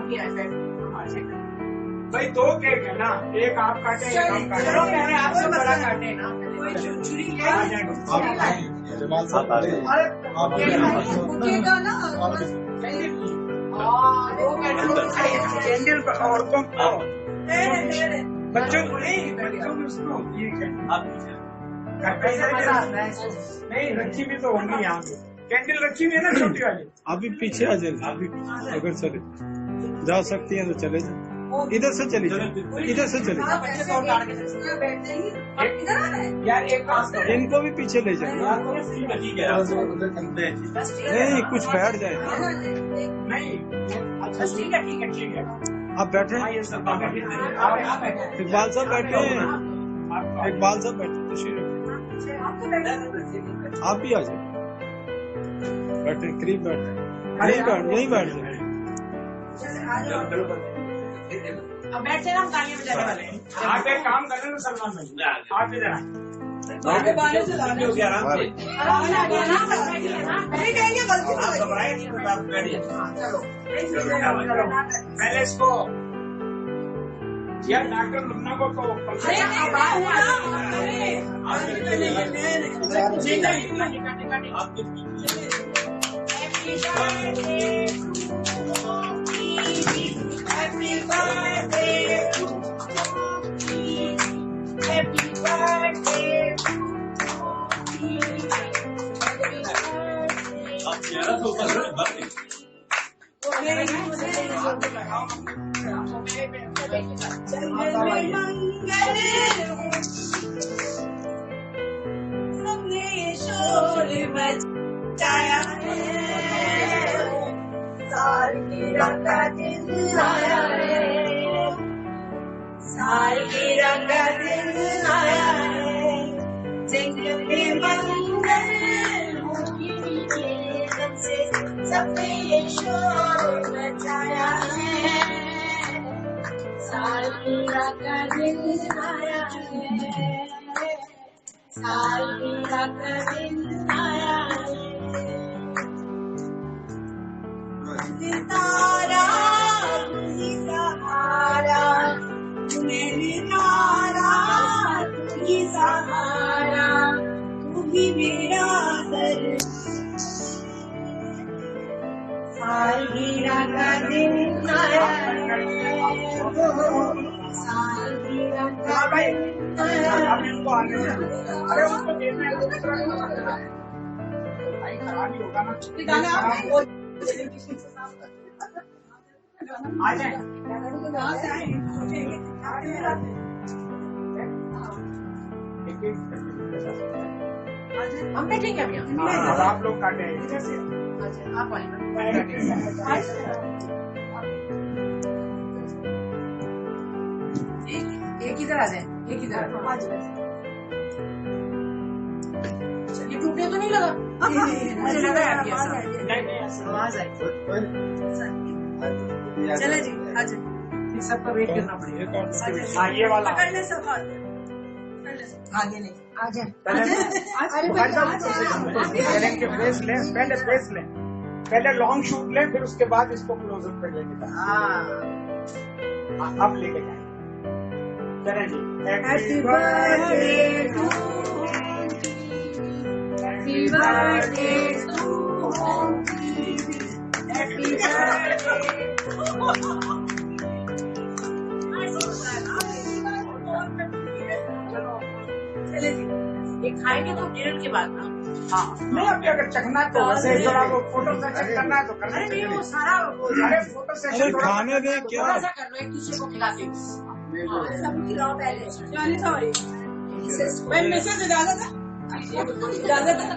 भी आए भाई दो केक है ना, एक आप काटे एक हम काटे। चलो पहले आपसे बड़ा काटे ना। कोई छुरी आ जाएगा। जमाल साहब अरे केक का ना कैंडल पर औरतों को बच्चों को नहीं, बच्चों को उसको ये आप घर पे मजा आता है इसको। नहीं रखी भी तो होंगी यहाँ पे। कैंडल रखी हुई है ना छोटी वाली। अभी पीछे आ जाए, अभी अगर चले जा सकती हैं तो चले जाए। इधर से चली जाए, इधर से चले जाए। बच्चे को उतार के बैठते ही इधर आ रहे हैं। यार एक काम करो, इनको भी पीछे ले जाए। ठीक है नहीं कुछ बैठ जाए। नहीं अच्छा ठीक है ठीक है ठीक है। आप बैठे, आइए सब आप बैठे। इकबाल साहब बैठे हैं, इकबाल साहब बैठे, तशरीफ रखिए। आपको बैठना आप भी आ जाए, बैठे करीब बैठे, यहीं बैठ जाए। अब बैठ जाए ना, हम गाने बजाने वाले हैं। आप एक काम कर रहे हो सलमान भाई, आप इधर आए। आगे बाहर से ला रहे हैं। आराम से बैठिए ना। नहीं कहेंगे गलती पहले इसको यार डॉक्टर मुन्ना को Happy आप चेहरा तो ऊपर है, बात नहीं। सबने शोर मचाया है, सालगिरह का दिन आया है, सालगिरह का दिन आया है, जंगल में मंगल से सबने ये शोर मचाया है, सालगिरह का दिन आया है, सालगिरह का दिन आया है। सितारा तुम्ही सहारा, तुम्हें निराला तुम्ही सहारा, तुम्ही मेरा सर, सालगिरह का दिन आया है, सालगिरह का दिन आया है। अरे उसको देना है तो दूसरा क्यों करना है? भाई खराब ही होगा ना। आ जाए हम बैठे क्या भैया? अब आप लोग काटे हैं। अच्छा, आप आए ना। एक इधर आ जाए, एक इधर आ जाए। ये टूटने तो नहीं लगा? मुझे लगा है अभी ऐसा। आवाज आई। चले जी आ जाए, इस सबका वेट करना पड़ेगा। हाँ ये वाला पकड़ ले सब हाथ आगे ले आ जाए। प्रेस ले, पहले प्रेस ले, पहले लॉन्ग शूट ले, फिर उसके बाद इसको क्लोजअप पे लेके जाए। अब लेके जाए। चलें जी। Happy birthday to, happy birthday to, happy birthday. ये खाएंगे तो डिनर के बाद ना। हाँ नहीं, अभी अगर चखना है तो वैसे थोड़ा वो फोटो सेशन करना है तो करना अरे नहीं, वो है। सारा अरे फोटो सेशन खाने दे थोड़ा सा कर लो, एक दूसरे को खिलाते हैं। सब खिलाओ पहले। सॉरी मैं मैसेज इजाजत है, इजाजत है।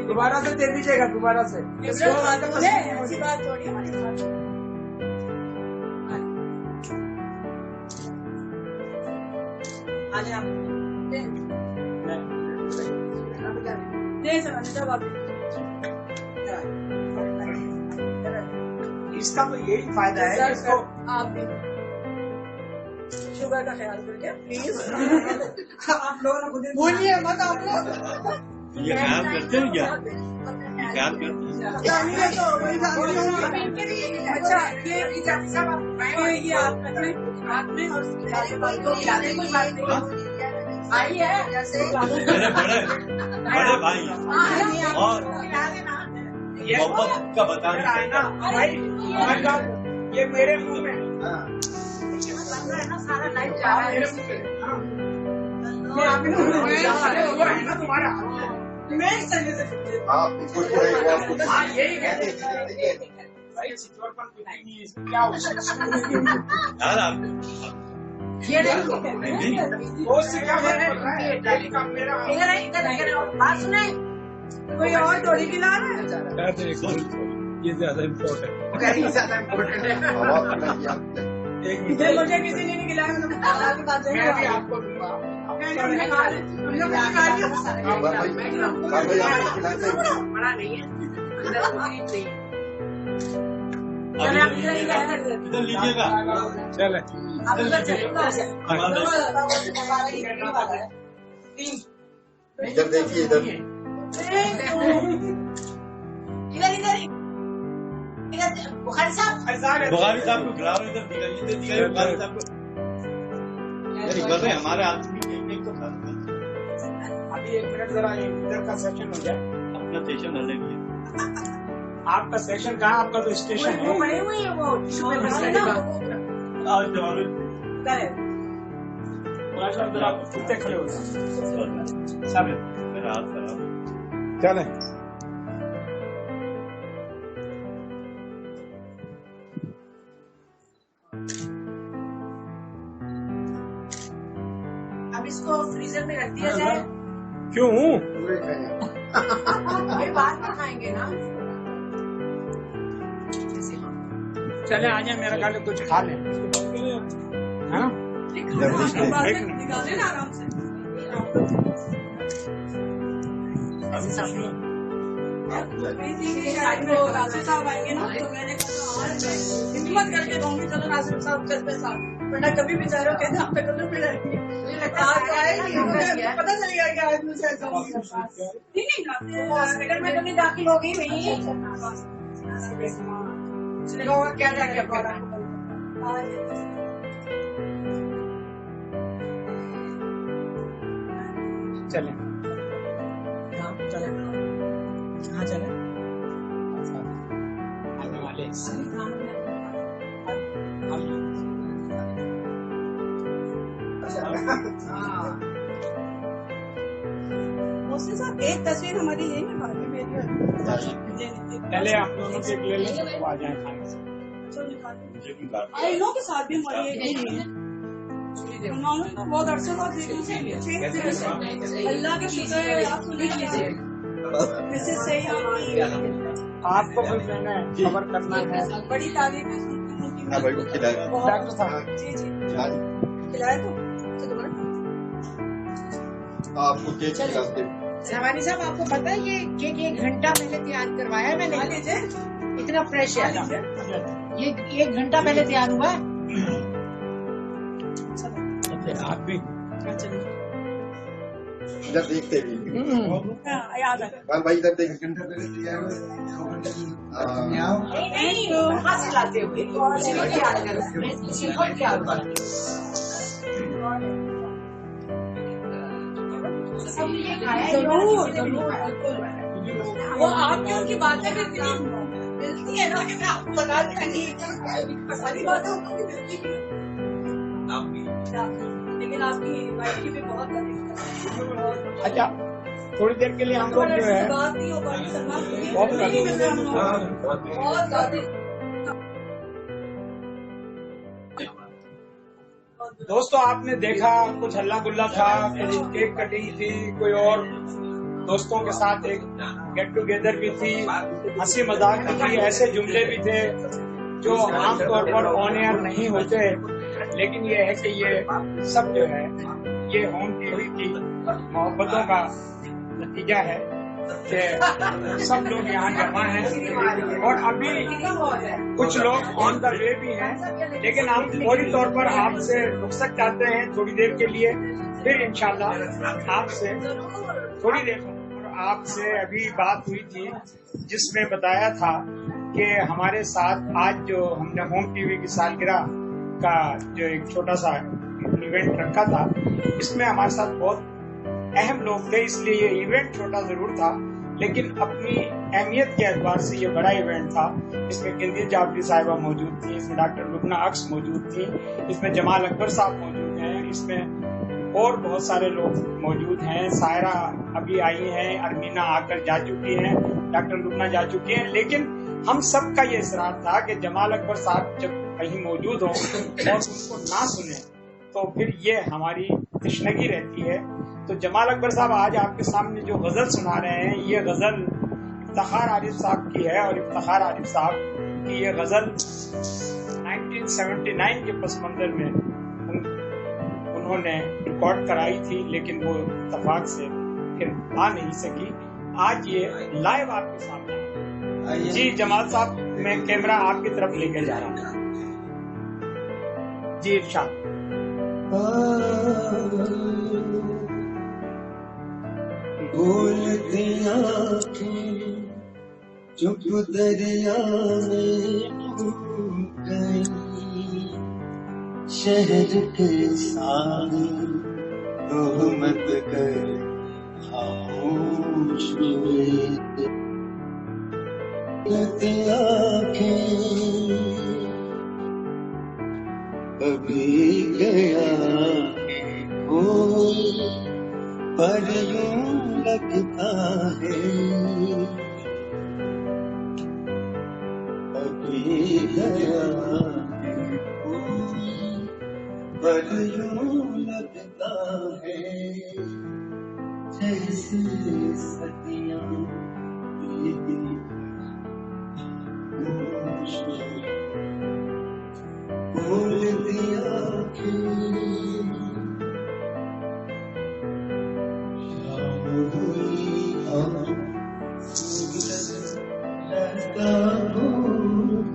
दोबारा से दे दीजिएगा, दोबारा से। ऐसी बात थोड़ी है। इसका तो यही फायदा है कि इसको आप भी शुगर का ख्याल करके प्लीज। आप लोग बोलिए मत आप लोग। ये ख्याल करते हैं क्या? ख्याल करते हैं। अच्छा ये आपका हाथ में और खिलाने कोई बात नहीं आई है जैसे मेरे बड़े भाई और मोहब्बत का बताना है ना भाई, ये मेरे मुंह में सारा लाइफ जा रहा है। है ना तुम्हारा। मैं इस तरह से आप कुछ रहेगा हाँ यही है भाई, सिचुएशन पर नहीं है, इसमें क्या होगा? यार आप ये नहीं वो उससे क्या फर्क पड़ रहा है? डेली का मेरा इधर है, इधर बात सुने। कोई और थोड़ी खिला रहा है। ये ज्यादा इम्पोर्टेंट ज्यादा इम्पोर्टेंट है। मुझे मुझे किसी ने नहीं खिलाया, मैंने आपकी बात मैं भी आपको दूंगा। हमने खा लिया। बड़ा नहीं है, अंदर तकलीफ नहीं है। इधर लीजिएगा। चले आप उधर चले, उधर से। इधर देखिए, इधर इधर इधर इधर बुखारी साहब। बुखारी साहब को खिलाओ, इधर दिखाइए बुखारी साहब को। अरे कर रहे हैं हमारे आदमी एक तो खा रहे हैं। अभी 1 मिनट जरा इधर का सेशन हो जाए। अपना सेशन अलग ही है। आपका सेशन कहाँ? आपका तो स्टेशन वो है। बने हुए हैं वो टिश्यू पेपर से ना आप कितने खड़े हो सब मेरा हाथ खराब है। चले अब इसको फ्रीजर में रख दिया जाए, क्यों? पूरे खाएंगे। फिर बाद में खाएंगे ना। जैसे हम चले आ जाए, मेरा ख्याल है कुछ खा लें, है ना? निकाले ना आराम से। राशिद साहब आएंगे ना तो मैंने कहा हिम्मत करके कहूंगी चलो राशिद साहब चलते साथ, वरना कभी भी चारों कहते हम पे कलर पे रहेंगे। पता चलेगा कि आज मुझे ऐसा नहीं, अगर मैं कभी दाखिल हो गई नहीं क्या जाके चले चले हाँ चले आने वाले मुझसे साहब एक तस्वीर हमारी है ना बाद में मेरी पहले आप दोनों के ले लें तो आ जाए खाने से। मुझे भी काट आई नो के साथ भी हमारी एक नहीं है। उन्होंने तो बहुत अरसे बाद देखी, अल्लाह के शुक्र है आप सुन लीजिए मिसेस सही आपको कुछ लेना है, खबर करना है, बड़ी तारीफ है सुनती हूँ हाँ भाई, वो खिलाएगा। डॉक्टर साहब जी जी आज खिलाए तो दोबारा आपको केक खिलाते हैं। शहबानी साहब आपको पता है ये केक 1 घंटा पहले तैयार करवाया है मैंने, लीजिए इतना फ्रेश है ये 1 घंटा पहले तैयार हुआ है। आप भी इधर देखते भी याद है भाई, इधर देख घंटा पहले तैयार हुआ। नहीं कहाँ से लाते हुए जरूर जरूर वो आपकी उनकी बातें भी मिलती है ना कि मैं आपको बता दूंगी सारी बातें उनको भी मिलती है, लेकिन आपकी वाइफ की भी बहुत तारीफ। अच्छा थोड़ी देर के लिए हम लोग जो है बात नहीं हो पाती सलमान बहुत नहीं मिल रहे हम लोग बहुत ज्यादा। दोस्तों आपने देखा कुछ हल्ला गुल्ला था, कुछ केक कटिंग थी, कोई और दोस्तों के साथ एक गेट टुगेदर भी थी, हंसी मजाक भी थी, ऐसे जुमले भी थे जो आमतौर पर ऑन एयर नहीं होते, लेकिन ये है कि ये सब जो है ये होम टीवी की मोहब्बतों का नतीजा है कि सब लोग यहाँ जमा हैं और अभी कुछ लोग ऑन द वे भी हैं, लेकिन हम फौरी तौर पर आपसे रुखसत चाहते हैं थोड़ी देर के लिए, फिर इंशाल्लाह आपसे थोड़ी देर आपसे अभी बात हुई थी जिसमें बताया था कि हमारे साथ आज जो हमने होम टीवी की सालगिरह का जो एक छोटा सा इवेंट रखा था, इसमें हमारे साथ बहुत अहम लोग थे, इसलिए ये इवेंट छोटा जरूर था लेकिन अपनी अहमियत के एतबार से ये बड़ा इवेंट था। इसमें केंद्रीय जाफरी साहिबा मौजूद थी, इसमें डॉक्टर लुबना अक्स मौजूद थी, इसमें जमाल अकबर साहब मौजूद हैं, इसमें और बहुत सारे लोग मौजूद हैं, सायरा अभी आई हैं, अरमीना आकर जा चुकी हैं, डॉक्टर लुबना जा चुकी हैं, लेकिन हम सब का ये इसरार था कि जमाल अकबर साहब जब कहीं मौजूद हो और उनको ना सुने तो फिर ये हमारी तशनगी रहती है। तो जमाल अकबर साहब आज आपके सामने जो गजल सुना रहे हैं, ये गजल इफ्तिखार आरिफ साहब की है और इफ्तिखार आरिफ साहब की ये गजल 1979 के पस मंजर में उन्होंने रिकॉर्ड कराई थी, लेकिन वो इत्तेफाक से फिर आ नहीं सकी। आज ये लाइव आपके सामने है। जी जमाल साहब, मैं कैमरा आपकी तरफ लेके जा रहा हूँ। जी इरशाद। बोलती आँखें चुप दरिया में डूब गई, शहर के सारे तोहमत कर खामोश हुए। लगती आँखें अभी गया है कोई पर यूं लगता है अभी गया है कोई पर यूं लगता है जैसे सदियां बीती बोल दिया कि शाम हुई और सूरज लहरा हो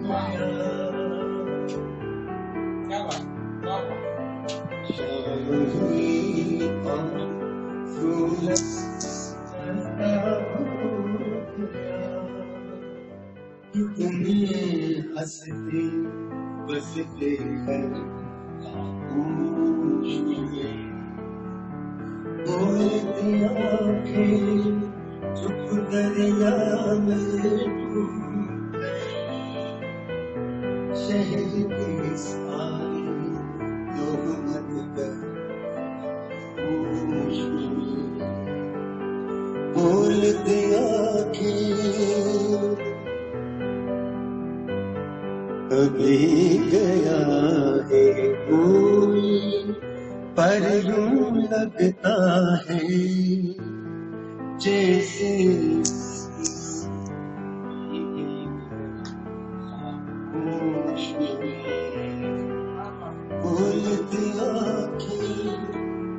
गया क्या बात, वाह वाह। शाम हुई और सूरज लहरा हो गया तुम्हें हंसते बसते हैं खामोश में बोलती आँखें चुप दरिया में डूब गई शहर की सारी तोहमत कर खामोश में बोलती आँखें अभी गया है कोई पर यूं लगता है जैसे खामोश में बोलती आँखें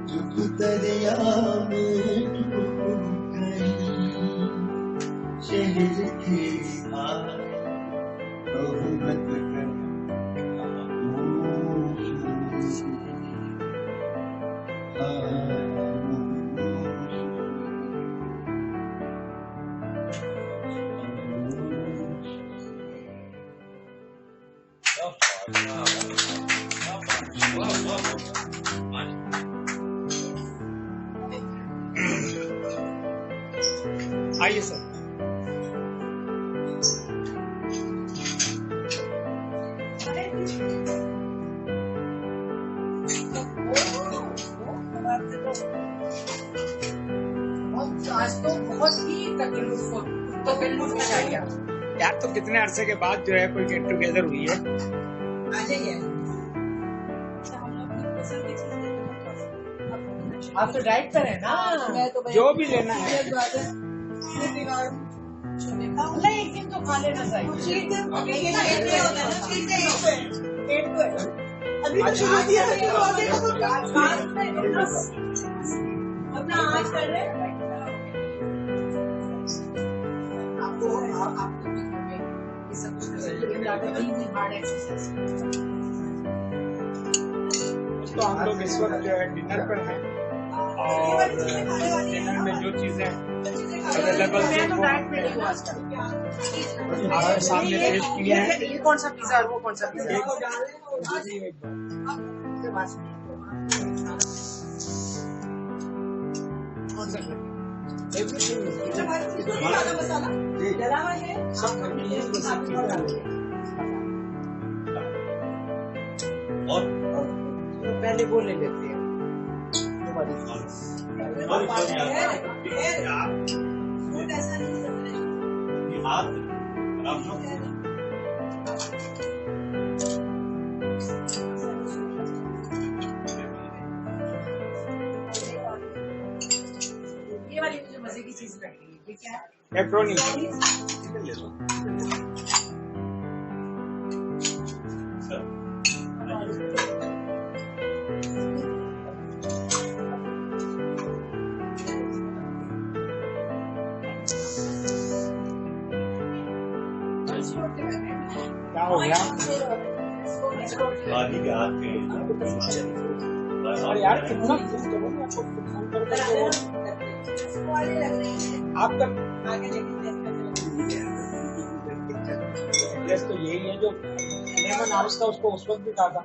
चुप दरिया में डूब गई शहर के सारे तोहमत कर खामोश आइए सर। आज तो बहुत ही तकल्लुफ का गया। यार तो कितने अरसे के बाद जो है कोई गेट टुगेदर हुई है। आ जाइए। आप तो डाइट पर है ना। मैं तो जो भी लेना है। नहीं, एक दिन तो खा लेना चाहिए। अभी तो शुरू किया है अपना आज कर रहे हैं। आपको भी घर में ये सब कुछ कर सकते हैं। हार्ड एक्सरसाइज तो हम लोग इस वक्त जो है डिनर पर हैं और डिनर में जो चीजें अवेलेबल मैं हैं तो वो डाइट में नहीं हूँ आजकल। हमारे सामने पेश किए हैं। ये कौन सा पिज्जा और वो कौन सा पिज्जा? मसाला डला हुआ है सब और पहले वो ले लेते हैं। फूड ऐसा नहीं करना ये हाथ आराम से ये वाली मुझे मजे की चीज लग रही है। ये क्या है? पेपरोनी। ले लो क्या हो गया? बाकी के हाथ के और यार कितना फोन करो ना, आपको फोन करके आप तक एड्रेस तो यही है जो मेहमान हाउस था, उसको उस वक्त भी कहा था।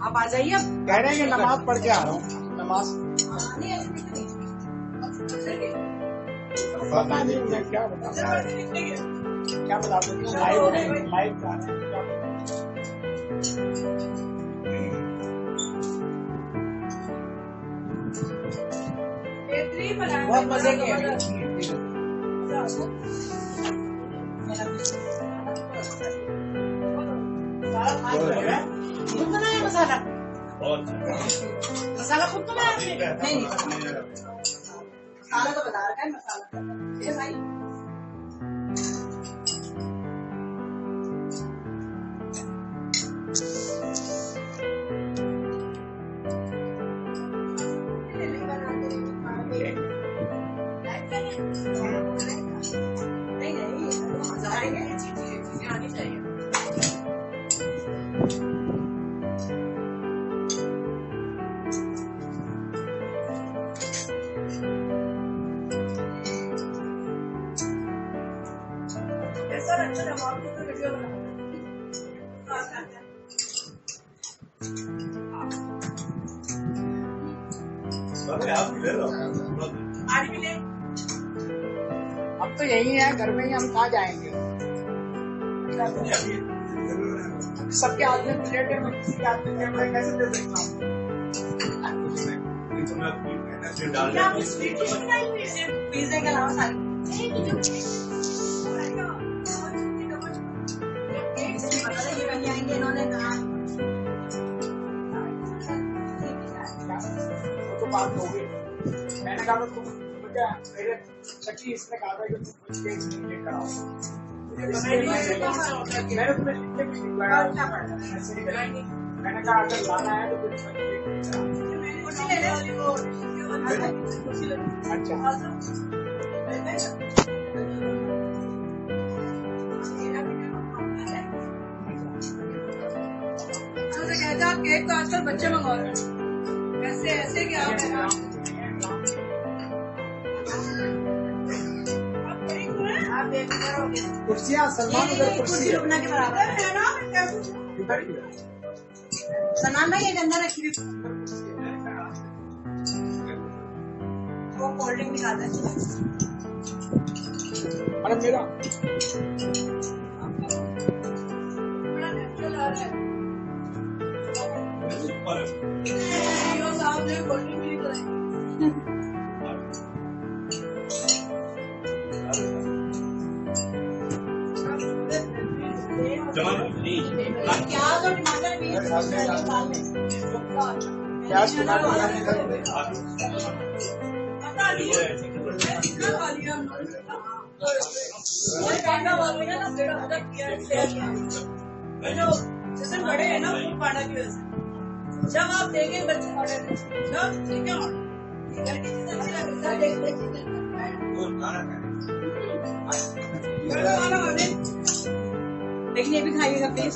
आप आ जाइए। अब कह रहे हैं कि नमाज पढ़ के आ रहा हूँ। नमाज पता नहीं मैं क्या बताऊँ, क्या बता सकती हूँ। लाइव का बहुत मजे के खुद बनाया मसाला, मसाला खुद बनाया आपने? नहीं मसाला तो बता रखा है, मसाला ये भाई चीजें आनी चाहिए। ऐसा अच्छा जब आप उसको वीडियो बनाते आप ले लो। आज भी ले अब तो यही है, घर में ही हम कहाँ जाएंगे। सबके हाथ में प्लेट है, मैं किसी के हाथ में कैमरा कैसे दे सकता हूँ। क्या आपने स्वीट डिश बनाई हुई है पिज्जा के अलावा सारी? ये बन जाएंगे इन्होंने कहा। वो तो बात हो गई। मैंने कहा तुम मुझे मेरे सच्ची इसने कहा था कि तुम कुछ केक नहीं लेकर आओ। मैंने तुम्हें लिखने भी लिखवाया। मैंने कहा अगर लाना है तो कुछ कुर्सी ले ले कुर्सी ले। अच्छा कहते आप केक तो आजकल बच्चे मंगवा रहे हैं, ऐसे ऐसे क्या आप कुर्सियाँ सलमान उधर कुर्सी है। बना के बराबर है ना। सलमान भाई एक अंदर रखी वो कोल्ड ड्रिंक निकालता है। अरे मेरा बड़ा नेचुरल आ रहा है। साहब ने कोल्ड ड्रिंक भी निकाली। क्या तो टमाटर भी प्याज टमाटर जैसे बड़े हैं ना वो पाना की वजह से जब आप देखें बच्चे बड़े हैं जब ठीक है घर की चीजें अच्छी लगती लेकिन ये भी खाइएगा प्लीज।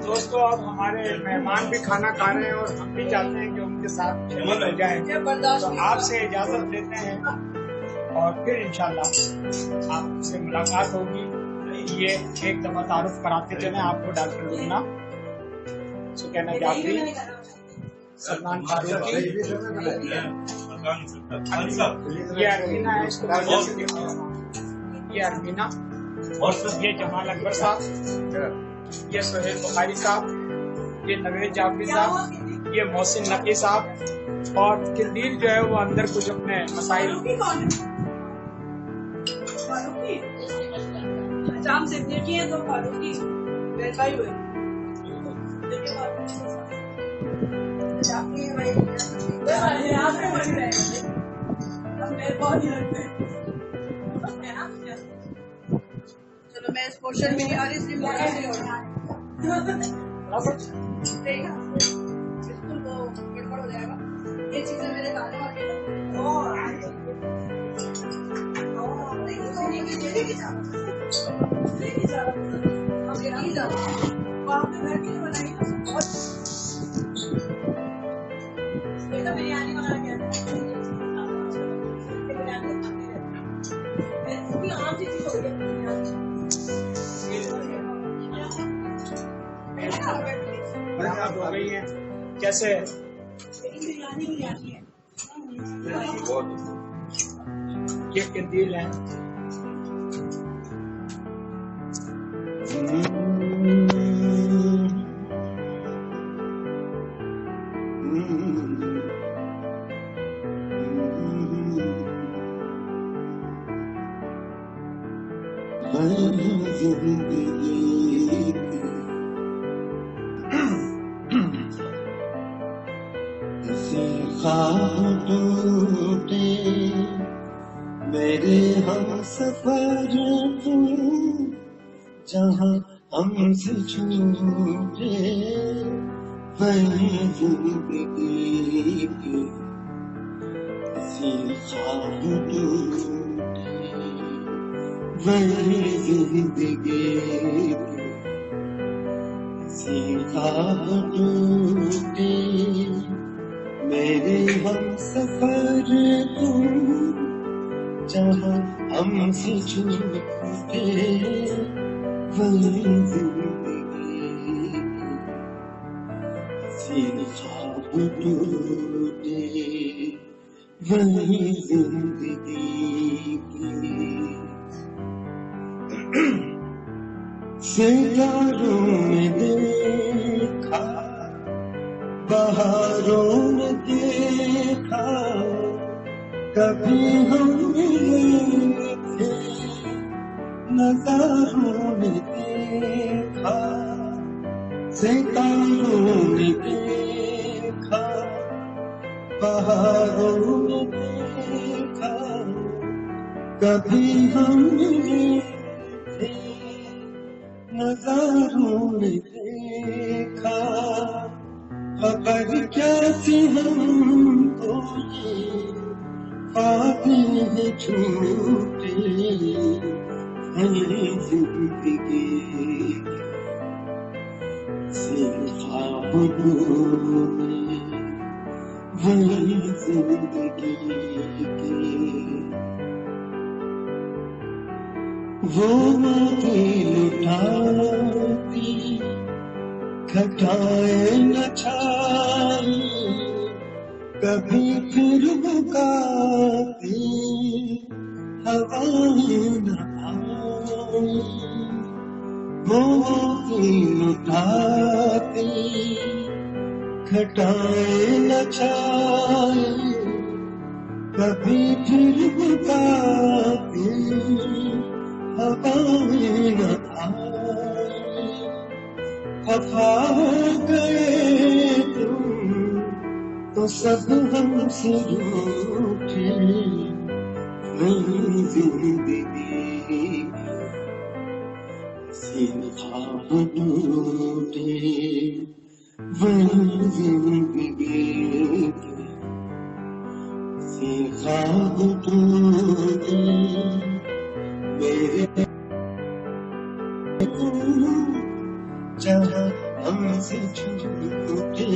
दोस्तों अब हमारे मेहमान भी खाना खा रहे हैं और हम भी चाहते हैं कि उनके साथ मिल जाए, तो आपसे इजाजत लेते हैं और फिर इंशाल्लाह आपसे मुलाकात होगी। ये एक दफा तारुफ कराते चले आपको डॉक्टर लुबना सुकैना जाफरी, सलमान फारूकी, ये अरमीना है, इसको ये अरमीना, ये जमाल अकबर साहब, ये सोहेल बुखारी साहब, ये नवेद जाफरी साहब, ये मोहसिन नकी साहब और किलदील जो है वो अंदर कुछ अपने मसाइल जाम से देखिए तो फारूकी वेरीफाई हुए चलो मैं इस पोर्शन में और इस बिल्कुल वो गड़बड़ हो जाएगा। ये चीजें मेरे खाने वाली बिरयानी बना के आम चीज हो गई हो गई है जैसे बिरयानी बिरयानी है। चेक कर दिए जाए। ख्वाब टूटे मेरे हम सफर तुम जहाँ हमसे छूटे वही जिंदगी की किसी ख्वाब टूटे वही जिंदगी की किसी ख्वाब टूटे मेरे हम सफर तुम जहाँ हमसे छूटे वही जिंदगी किसी ख्वाब टूटे वही जिंदगी की सितारों में देखा बहारों में देखा कभी हम मिले थे नज़ारों में देखा सितारों में देखा बहारों में देखा कभी हम मिले थे नज़ारों में देखा खबर क्या थी हमको ये ख्वाब है झूठे वही जिंदगी से ख्वाब टूटे वही जिंदगी की वो मोती लुटाती घटाए न छाई कभी फिर बुकाती हवाएं न आई वो मोती लुटाती घटाए न छाई कभी फिर बुकाती हवाएं न आई खफा हो गए तुम तो सब हमसे रूठे वही जिंदगी किसी ख्वाब टूटे वही जिंदगी किसी ख्वाब टूटे मेरे जहाँ हमसे छूटे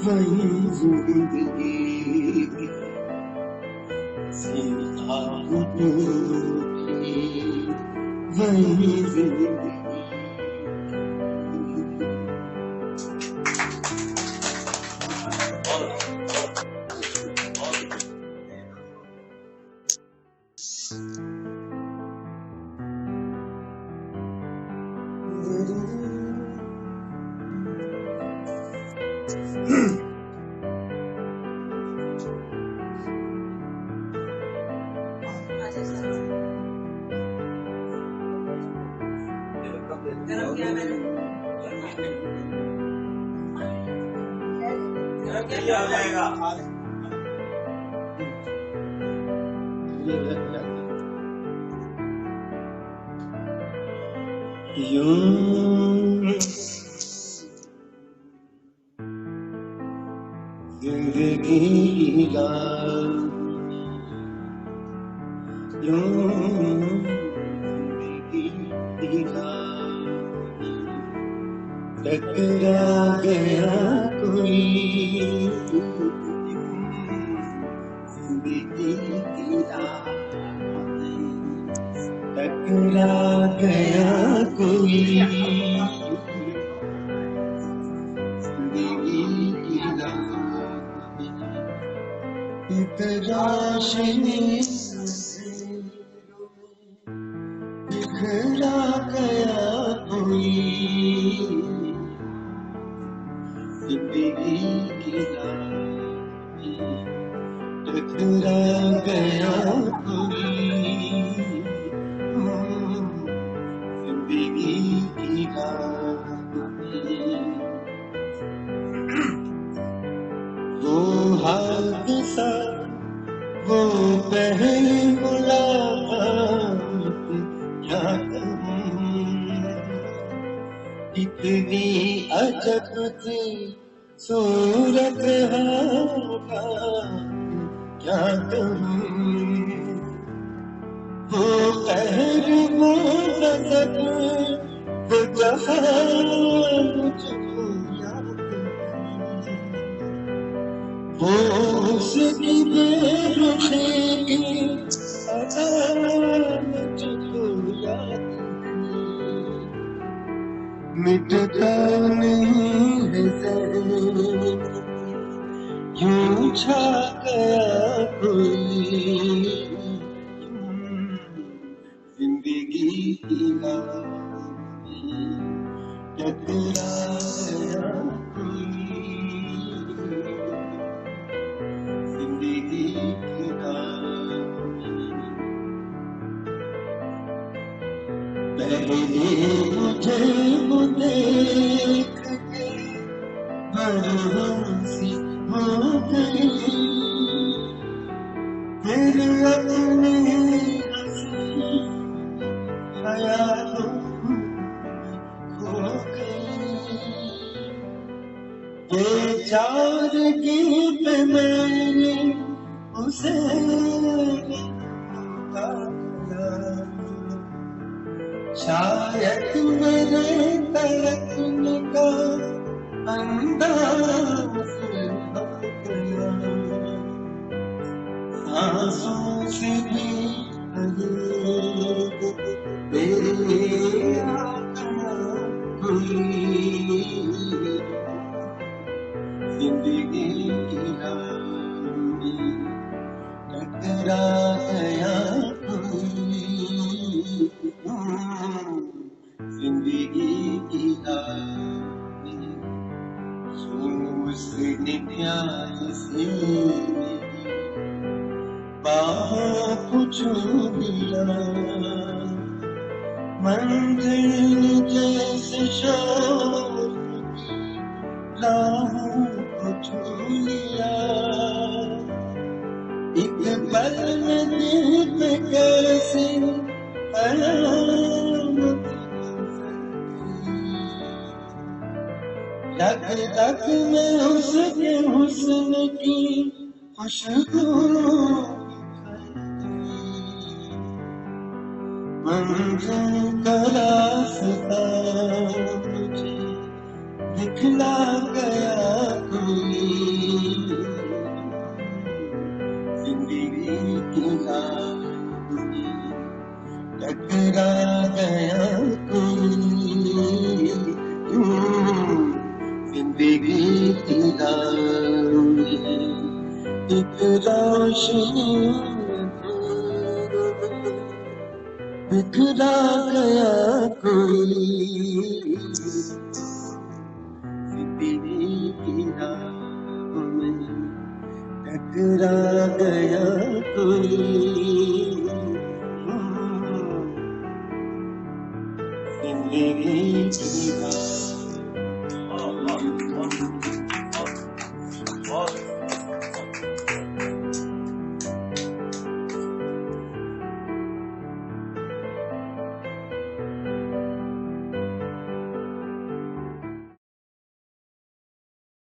वही जिंदगी से ख्वाब टूटे वही जिंदगी जिंदगी टकरा गया कोई जिंदगी टकरा गया कोई जिंदगी की रोशनी जिंदगी की राह टकरा गया कोई जिंदगी की राह वो हादसा वो पहली मुलाकात क्या कहूं इतनी अजब थी सूरत हाल क्या कहूं वो कहर वो गजब वो जहां मुझको याद वो उसकी बेरुखी की अदा मुझको याद मिटता नहीं है ज़हन यूं छा गया कोई जिंदगी की राह टकरा गया कोई जिंदगी की राह पहले मुझे वो देख के बरहसी हो गई फिर अपनी हंसी ख्यालों खो गई बेचारगी पे मैंने उसे शायद मेरे तड़पने का अंदाज हो गया सांसों से भी अजीब तेरे आँखों कोई जिंदगी की राह में टकरा गया कोई जिंदगी की राह में उसने प्यार से बाहों को छू लिया मंजिल जैसे शौक की राहों को छू लिया एक पल में दिल पे कैसे तक तक में उसके हुस्न की खुशबू मंजिल का रास्ता मुझे दिखला गया कोई जिंदगी की राह में टकरा गया कोई जिंदगी की राह में एक रोशनी बिखरा गया कोई जिंदगी की राह में टकरा गया कोई जिंदगी की